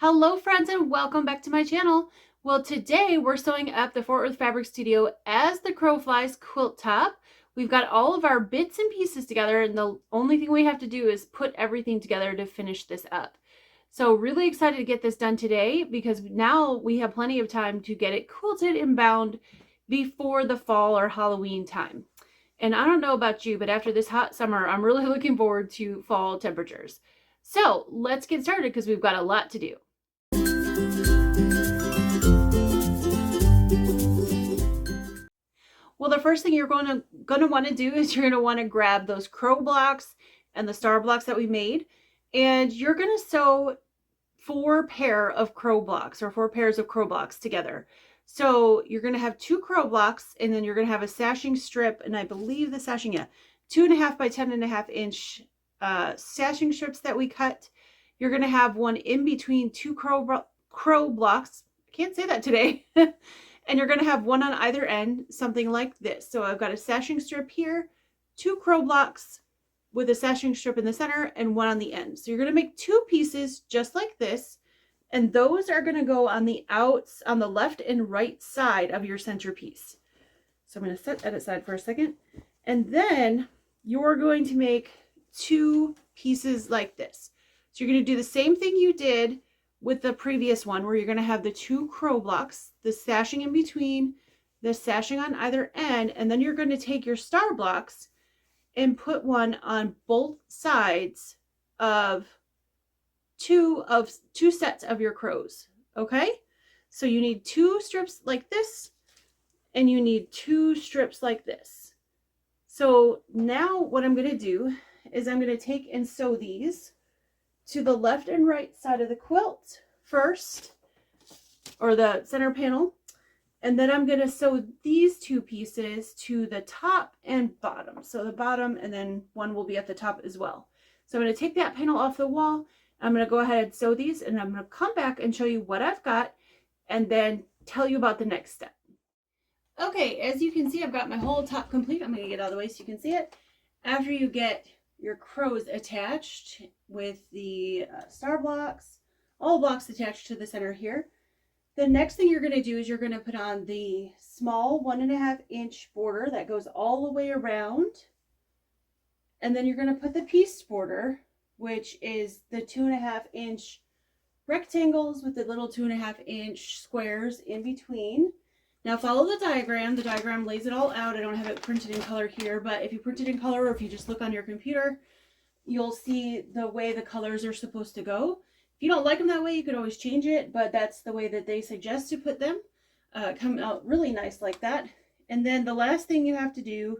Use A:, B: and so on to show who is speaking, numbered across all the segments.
A: Hello friends and welcome back to my channel. Well, today we're sewing up the Fort Worth Fabric Studio As the Crow Flies quilt top. We've got all of our bits and pieces together, and the only thing we have to do is put everything together to finish this up. So really excited to get this done today because now we have plenty of time to get it quilted and bound before the fall or Halloween time. And I don't know about you, but after this hot summer, I'm really looking forward to fall temperatures. So let's get started because we've got a lot to do. Well, the first thing you're going to want to do is you're going to want to grab those crow blocks and the star blocks that we made, and you're going to sew four pairs of crow blocks together. So you're going to have two crow blocks, and then you're going to have a sashing strip, and I believe the sashing, 2.5 by 10.5 inch sashing strips that we cut. You're going to have one in between two crow blocks. I can't say that today. And you're going to have one on either end, something like this. So I've got a sashing strip here, two crow blocks with a sashing strip in the center and one on the end. So you're going to make two pieces just like this, and those are going to go on the outs on the left and right side of your centerpiece. So I'm going to set that aside for a second, and then you're going to make two pieces like this. So you're going to do the same thing you did with the previous one, where you're going to have the two crow blocks, the sashing in between, the sashing on either end, and then you're going to take your star blocks and put one on both sides of two sets of your crows. Okay, so you need two strips like this, and you need two strips like this. So now what I'm going to do is I'm going to take and sew these to the left and right side of the quilt first, or the center panel, and then I'm going to sew these two pieces to the top and bottom. So the bottom, and then one will be at the top as well. So I'm going to take that panel off the wall. I'm going to go ahead and sew these, and I'm going to come back and show you what I've got and then tell you about the next step. Okay, as you can see, I've got my whole top complete. I'm going to get out of the way so you can see it. After you get your crows attached with the star blocks, all blocks attached to the center here, the next thing you're going to do is you're going to put on the small 1.5 inch border that goes all the way around, and then you're going to put the piece border, which is the 2.5 inch rectangles with the little 2.5 inch squares in between. Now follow the diagram. The diagram lays it all out. I don't have it printed in color here, but if you print it in color, or if you just look on your computer, you'll see the way the colors are supposed to go. If you don't like them that way, you could always change it, but that's the way that they suggest to put them. Come out really nice like that. And then the last thing you have to do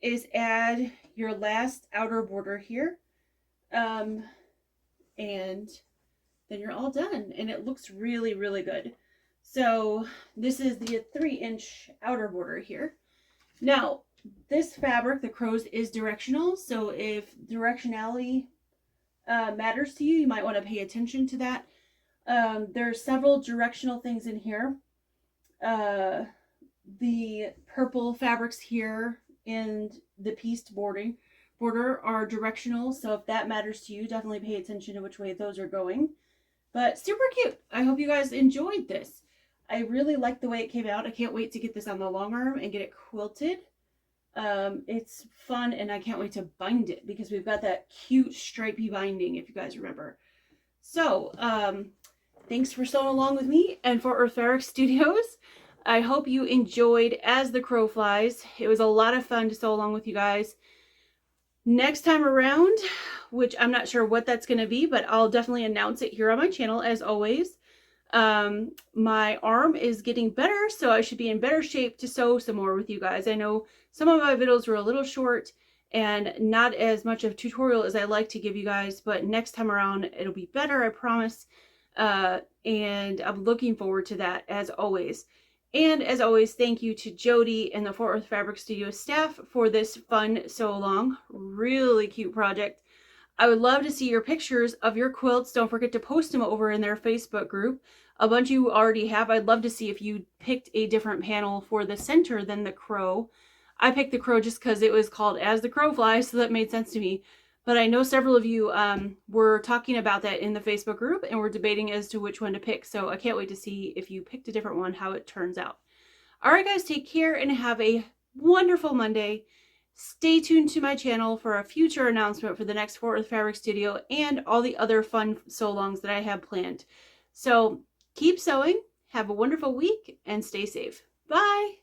A: is add your last outer border here. And then you're all done, and it looks really, really good. So this is the 3 inch outer border here. Now, this fabric, the crows, is directional. So if directionality matters to you, you might want to pay attention to that. There's several directional things in here. The purple fabrics here and the pieced border are directional. So if that matters to you, definitely pay attention to which way those are going. But super cute. I hope you guys enjoyed this. I really like the way it came out. I can't wait to get this on the long arm and get it quilted. It's fun, and I can't wait to bind it because we've got that cute stripy binding, if you guys remember. So, thanks for sewing along with me and Fort Worth Fabric Studios. I hope you enjoyed As the Crow Flies. It was a lot of fun to sew along with you guys. Next time around, which I'm not sure what that's going to be, but I'll definitely announce it here on my channel as always. My arm is getting better, so I should be in better shape to sew some more with you guys. I know some of my videos were a little short and not as much of a tutorial as I like to give you guys, but next time around it'll be better, I promise. And I'm looking forward to that as always. And as always, thank you to Jody and the Fort Worth Fabric Studio staff for this fun sew along. Really cute project. I would love to see your pictures of your quilts. Don't forget to post them over in their Facebook group. A bunch of you already have. I'd love to see if you picked a different panel for the center than the crow. I picked the crow just because it was called As the Crow Flies, so that made sense to me. But I know several of you were talking about that in the Facebook group and we're debating as to which one to pick. So I can't wait to see if you picked a different one, how it turns out. All right, guys, take care and have a wonderful Monday. Stay tuned to my channel for a future announcement for the next Fort Worth Fabric Studio and all the other fun sew-alongs that I have planned. So keep sewing, have a wonderful week, and stay safe. Bye!